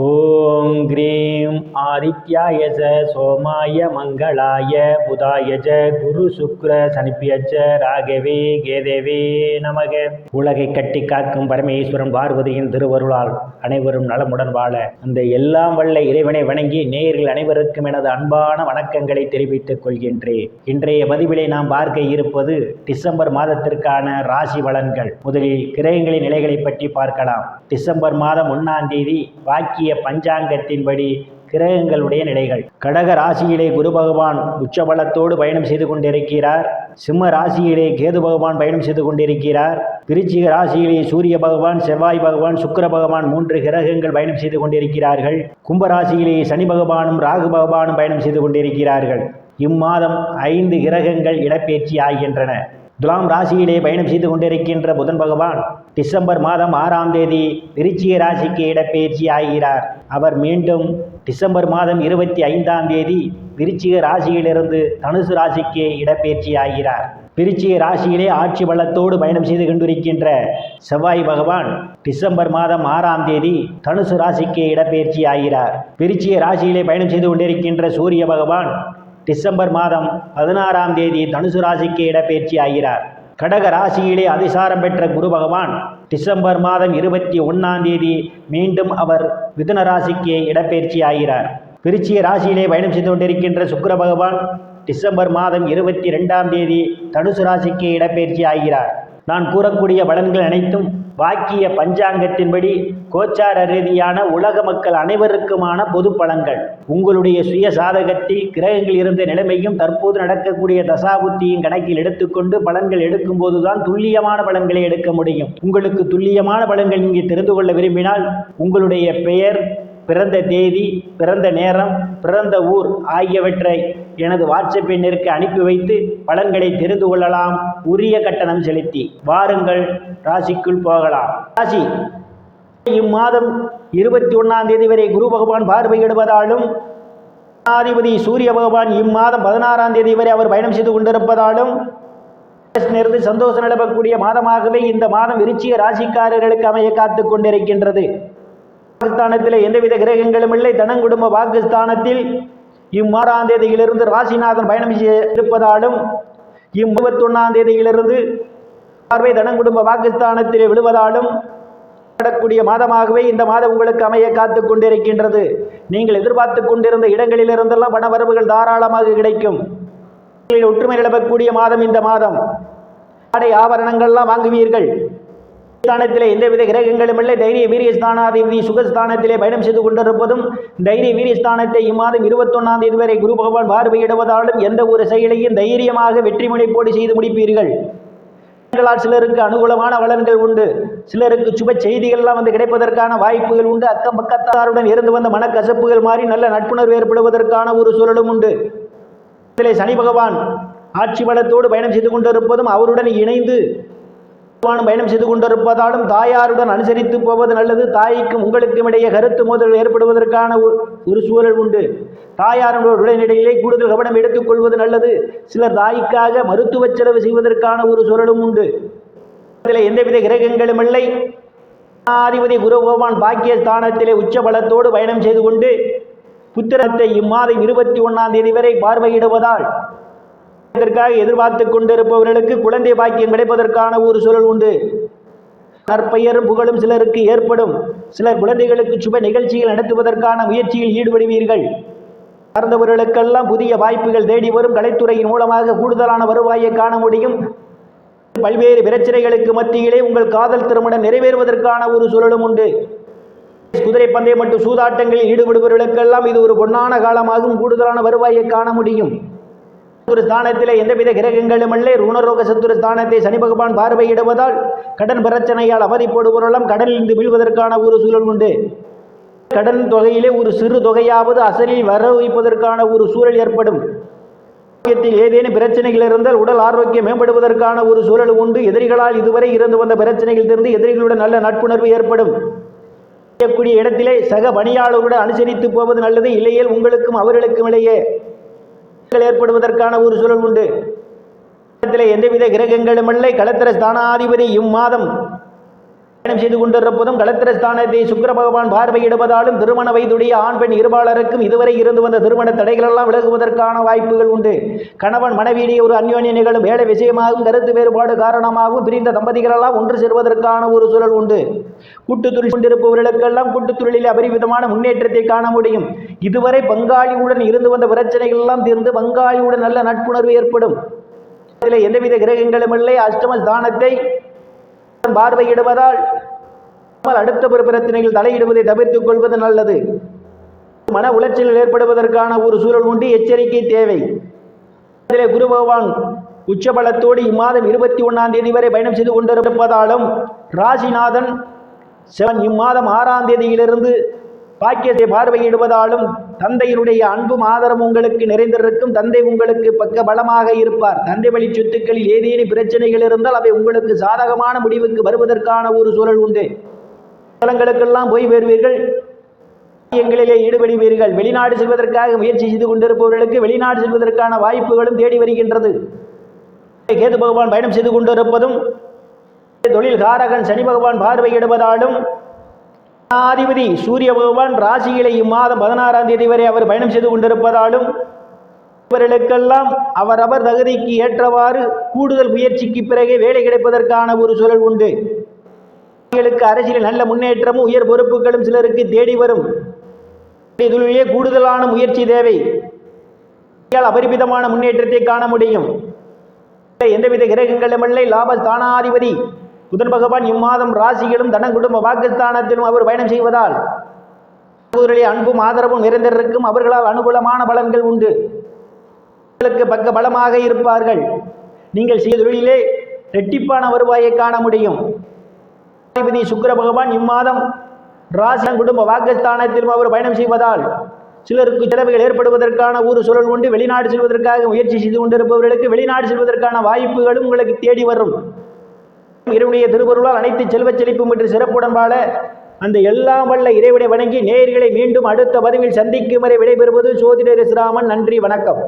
ஓம் cream ஆதித்யாய ச சோமாய மங்களாய புதாய ச குரு சுக்ர சனிப்பியச்ச ராகவே கேதேவே நமக. உலகை கட்டி காக்கும் பரமேஸ்வரன் பார்வதியின் திருவருளால் அனைவரும் நலமுடன் வாழ அந்த எல்லாம் வல்ல இறைவனை வணங்கி நேயர்கள் அனைவருக்கும் எனது அன்பான வணக்கங்களை தெரிவித்துக் கொள்கின்றேன். இன்றைய பதிவிலே நாம் பார்க்க இருப்பது டிசம்பர் மாதத்திற்கான ராசி பலன்கள். முதலில் கிரகங்களின் நிலைகளை பற்றி பார்க்கலாம். டிசம்பர் மாதம் 1ஆம் தேதி வாக்கிய பஞ்சாங்கத்தின்படி கிரகங்களுடைய நிலைகள். கடக ராசியிலே குரு பகவான் உச்சபலத்தோடு பயணம் செய்து கொண்டிருக்கிறார். சிம்ம ராசியிலே கேது பகவான் பயணம் செய்து கொண்டிருக்கிறார். விருச்சிக ராசியிலே சூரிய பகவான், செவ்வாய் பகவான், சுக்கிர பகவான் 3 கிரகங்கள் பயணம் செய்து கொண்டிருக்கிறார்கள். கும்பராசியிலே சனி பகவானும் ராகு பகவானும் பயணம் செய்து கொண்டிருக்கிறார்கள். இம்மாதம் 5 கிரகங்கள் இடப்பெயர்ச்சி ஆகின்றன. துலாம் ராசியிலே பயணம் செய்து கொண்டிருக்கின்ற புதன் பகவான் டிசம்பர் மாதம் 6ஆம் தேதி விருச்சிக ராசிக்கு இடப்பெயர்ச்சி ஆகிறார். அவர் மீண்டும் டிசம்பர் மாதம் 25ஆம் தேதி விருச்சிக ராசியிலிருந்து தனுசு ராசிக்கு இடப்பெயர்ச்சி ஆகிறார். விருச்சிக ராசியிலே ஆட்சி பலத்தோடு பயணம் செய்து கொண்டிருக்கின்ற செவ்வாய் பகவான் டிசம்பர் மாதம் 6ஆம் தேதி தனுசு ராசிக்கு இடப்பெயர்ச்சி ஆகிறார். விருச்சிக ராசியிலே பயணம் செய்து கொண்டிருக்கின்ற சூரிய பகவான் டிசம்பர் மாதம் 16ஆம் தேதி தனுசு ராசிக்கு இடப்பெயர்ச்சி ஆகிறார். கடக ராசியிலே அதிசாரம் பெற்ற குரு பகவான் டிசம்பர் மாதம் 21ஆம் தேதி மீண்டும் அவர் மிதுன ராசிக்கு இடப்பெயர்ச்சி ஆகிறார். விருச்சிக ராசியிலே பயணம் செய்து கொண்டிருக்கின்ற சுக்கிர பகவான் டிசம்பர் மாதம் 22ஆம் தேதி தனுசு ராசிக்கு இடப்பெயர்ச்சி ஆகிறார். நான் கூறக்கூடிய பலன்கள் அனைத்தும் வாக்கிய பஞ்சாங்கத்தின்படி கோச்சார ரீதியான உலக மக்கள் அனைவருக்குமான பொது பலன்கள். உங்களுடைய சுய சாதகத்தில் கிரகங்கள் இருந்த நிலைமையும் தற்போது நடக்கக்கூடிய தசாபுத்தியும் கணக்கில் எடுத்துக்கொண்டு பலன்கள் எடுக்கும் போதுதான் துல்லியமான பலன்களை எடுக்க முடியும். உங்களுக்கு துல்லியமான பலன்கள் இங்கே தெரிந்து கொள்ள விரும்பினால் உங்களுடைய பெயர், பிறந்த தேதி, பிறந்த நேரம், பிறந்த ஊர் ஆகியவற்றை எனது வாட்ஸ்அப் எண்ணிற்கு அனுப்பி வைத்து பலன்களை தெரிந்து கொள்ளலாம், உரிய கட்டணம் செலுத்தி. வாருங்கள் ராசிக்குள் போகலாம். ராசி இம்மாதம் 21ஆம் தேதி வரை குரு பகவான் பார்வையிடுவதாலும் அதிபதி சூரிய பகவான் இம்மாதம் 16ஆம் தேதி வரை அவர் பயணம் செய்து கொண்டிருப்பதாலும் சந்தோஷம் நிலவக்கூடிய மாதமாகவே இந்த மாதம் விருச்சிக ராசிக்காரர்களுக்கு அமைய காத்து கொண்டிருக்கின்றது. பாகிஸ்தானத்தில் எந்தவித கிரகங்களும் இல்லை. தனங்குடும்ப பாகிஸ்தானத்தில் இம்மாறாம் தேதியிலிருந்து ராசிநாதன் பயணம் இருப்பதாலும் 21ஆம் தேதியிலிருந்து பார்வை தனங்குடும்ப பாகிஸ்தானத்திலே விழுவதாலும் நடக்கூடிய மாதமாகவே இந்த மாதம் உங்களுக்கு அமைய காத்து கொண்டிருக்கின்றது. நீங்கள் எதிர்பார்த்து கொண்டிருந்த இடங்களிலிருந்தெல்லாம் பண வரவுகள் தாராளமாக கிடைக்கும். ஒற்றுமை நிலவக்கூடிய மாதம் இந்த மாதம். ஆடை ஆபரணங்கள்லாம் வாங்குவீர்கள். ஸ்தானத்திலே எந்தவித கிரகங்களும் இல்லை. தைரிய வீரிய ஸ்தானாதிபதி சுகஸ்தானத்திலே பயணம் செய்து கொண்டிருப்பதும் தைரிய வீரிய ஸ்தானத்தை இம்மாதம் 21ஆம் தேதி வரை குரு பகவான் பார்வையிடுவதாலும் எந்த ஒரு செயலையும் தைரியமாக வெற்றி முனைப்போடு செய்து முடிப்பீர்கள். சிலருக்கு அனுகூலமான பலன்கள் உண்டு. சிலருக்கு சுப செய்திகள்லாம் கிடைப்பதற்கான வாய்ப்புகள் உண்டு. அக்கம் பக்கத்தாருடன் இருந்து வந்த மனக்கசப்புகள் மாறி நல்ல நட்புணர்வு ஏற்படுவதற்கான ஒரு சூழலும் உண்டு. சனி பகவான் ஆட்சி பலத்தோடு பயணம் செய்து கொண்டிருப்பதும் அவருடன் இணைந்து பயணம் செய்து கொண்டிருப்பதாலும் தாயாருடன் அனுசரித்து போவது நல்லது. தாய்க்கும் உங்களுக்கும் இடையே கருத்து மோதல் ஏற்படுவதற்கான ஒரு சூழல் உண்டு. தாயாருடைய உடனடியிலே கூடுதல் கவனம் எடுத்துக் கொள்வது நல்லது. சிலர் தாய்க்காக மருத்துவ செலவு செய்வதற்கான ஒரு சூழலும் உண்டு. இதில் எந்தவித கிரகங்களும் இல்லை. அதிபதி குரு பகவான் பாக்கிய ஸ்தானத்திலே உச்ச பலத்தோடு பயணம் செய்து கொண்டு புத்திரத்தை இம்மாதம் 21ஆம் தேதி வரை பார்வையிடுவதால் இதற்காக எதிர்பார்த்து கொண்டிருப்பவர்களுக்கு குழந்தை பாக்கியம் கிடைப்பதற்கான ஒரு சூழல் உண்டு. நற்பெயரும் புகழும் சிலருக்கு ஏற்படும். சிலர் குழந்தைகளுக்கு சுப நிகழ்ச்சிகள் நடத்துவதற்கான முயற்சியில் ஈடுபடுவீர்கள். சார்ந்தவர்களுக்கெல்லாம் புதிய வாய்ப்புகள் தேடி வரும். கலைத்துறையின் மூலமாக கூடுதலான வருவாயை காண முடியும். பல்வேறு பிரச்சனைகளுக்கு மத்தியிலே உங்கள் காதல் திருமணம் நிறைவேறுவதற்கான ஒரு சூழலும் உண்டு. குதிரை பந்தயம் மற்றும் சூதாட்டங்களில் ஈடுபடுபவர்களுக்கெல்லாம் இது ஒரு பொன்னான காலமாகும். கூடுதலான வருவாயை காண முடியும். ஒரு ஸ்தானத்திலே எந்தவித கிரகங்களும் இல்லை. ருணரோக சத்துரு ஸ்தானத்தை சனி பகவான் பார்வையிடுவதால் கடன் பிரச்சனையால் அவதிப்படுபவர்களும் கடலில் இருந்து வீழ்வதற்கான ஒரு சூழல் உண்டு. கடன் தொகையிலே ஒரு சிறு தொகையாவது அசலில் வர வைப்பதற்கான ஒரு சூழல் ஏற்படும். ஏதேனும் பிரச்சனைகள் இருந்தால் உடல் ஆரோக்கியம் மேம்படுவதற்கான ஒரு சூழல் உண்டு. எதிரிகளால் இதுவரை இருந்து வந்த பிரச்சனைகள் இருந்து எதிரிகளுடன் நல்ல நட்புணர்வு ஏற்படும். செய்யக்கூடிய இடத்திலே சக பணியாளர்களுடன் அனுசரித்து போவது நல்லது. இல்லையேல் உங்களுக்கும் அவர்களுக்கும் இடையே ஏற்படுவதற்கான ஒரு சூழல் உண்டு. எந்தவித கிரகங்களும் இல்லை. களத்திர ஸ்தானாதிபதி இம்மாதம் செய்து கொண்டிருப்பதும் களத்திரஸ்தானத்தை சுக்கிர பகவான் பார்வையிடுவதாலும் திருமண வயதுடைய ஆண் பெண் இருபாலருக்கும் இதுவரை இருந்து வந்த திருமண தடைகள் எல்லாம் விலகுவதற்கான வாய்ப்புகள் உண்டு. கணவன் மனைவியிடையே ஒரு அந்யோன்ய நிகழும் வேலை விஷயமாகவும் கருத்து வேறுபாடு காரணமாகவும் பிரிந்த தம்பதிகள் எல்லாம் ஒன்று சேர்வதற்கான ஒரு சூழல் உண்டு. கூட்டுத்தொழில் கொண்டிருப்பவர்களுக்கெல்லாம் கூட்டுத்தொழிலில் அபரிவிதமான முன்னேற்றத்தை காண முடியும். இதுவரை பங்காளியுடன் இருந்து வந்த பிரச்சனைகள் எல்லாம் தீர்ந்து பங்காளியுடன் நல்ல நட்புணர்வு ஏற்படும். எந்தவித கிரகங்களும் இல்லை. அஷ்டமஸ்தானத்தை பார்வையிடுவதால் அடுத்த ஒரு பிரச்சனைகள் தலையிடுவதை தவிர்த்துக் கொள்வது நல்லது. மன உளைச்சல் ஏற்படுவதற்கான ஒரு சூழல் உண்டு. எச்சரிக்கை தேவை. குரு பகவான் உச்சபலத்தோடு இம்மாதம் 21ஆம் தேதி வரை பயணம் செய்து கொண்டிருப்பதாலும் ராசிநாதன் இம்மாதம் 6ஆம் தேதியிலிருந்து பாக்கியத்தை பார்வையிடுவதாலும் தந்தையினுடைய அன்பும் ஆதரவும் உங்களுக்கு நிறைந்திருக்கும். தந்தை உங்களுக்கு பக்க பலமாக இருப்பார். தந்தை வழி சொத்துக்களில் ஏதேனும் பிரச்சனைகள் இருந்தால் அவை உங்களுக்கு சாதகமான முடிவுக்கு வருவதற்கான ஒரு சூழல் உண்டு. தலங்களுக்கெல்லாம் போய் வருவீர்கள். எங்களிலே ஈடுபடுவீர்கள். வெளிநாடு செல்வதற்காக முயற்சி செய்து கொண்டிருப்பவர்களுக்கு வெளிநாடு செல்வதற்கான வாய்ப்புகளும் தேடி வருகின்றது. கேது பகவான் பயணம் செய்து கொண்டிருப்பதும் தொழில் காரகன் சனி பகவான் பார்வையிடுவதாலும் அதிபதி சூரிய பகவான் ராசிகளை இம்மாதம் 16ஆம் தேதி வரை அவர் பயணம் செய்து கொண்டிருப்பதாலும் இவர்களுக்கெல்லாம் அவரவர் தகுதிக்கு ஏற்றவாறு கூடுதல் முயற்சிக்கு பிறகே வேலை கிடைப்பதற்கான ஒரு சூழல் உண்டு. அரசியலில் நல்ல முன்னேற்றமும் உயர் பொறுப்புகளும் சிலருக்கு தேடி வரும். இதிலேயே கூடுதலான முயற்சி தேவை. அபரிமிதமான முன்னேற்றத்தை காண முடியும். எந்தவித கிரகங்களும் இல்லை. லாபஸ்தானாதிபதி புதன் பகவான் இம்மாதம் ராசிகளும் தன குடும்ப வாக்குஸ்தானத்திலும் அவர் பயணம் செய்வதால் அன்பும் ஆதரவும் நிறைந்திருக்கும். அவர்களால் அனுகூலமான பலன்கள் உண்டு. பக்க பலமாக இருப்பார்கள். நீங்கள் செய்த தொழிலே இரட்டிப்பான வருவாயை காண முடியும். சுக்கிர பகவான் இம்மாதம் ராசி குடும்ப வாக்குஸ்தானத்திலும் அவர் பயணம் செய்வதால் சிலருக்கு செலவுகள் ஏற்படுவதற்கான ஒரு சூழல் உண்டு. வெளிநாடு செல்வதற்காக முயற்சி செய்து கொண்டிருப்பவர்களுக்கு வெளிநாடு செல்வதற்கான வாய்ப்புகளும் உங்களுக்கு தேடி வரும். இறைவனுடைய திருவருளால் அனைத்து செல்வச் செழிப்பும் என்று சிறப்புடன் வாழ அந்த எல்லாம் வல்ல இறைவனை வணங்கி நேயர்களை மீண்டும் அடுத்த பதிவில் சந்திக்கும் வரை விடைபெறுவது ஜோதிடர் இஸ்ராமன். நன்றி, வணக்கம்.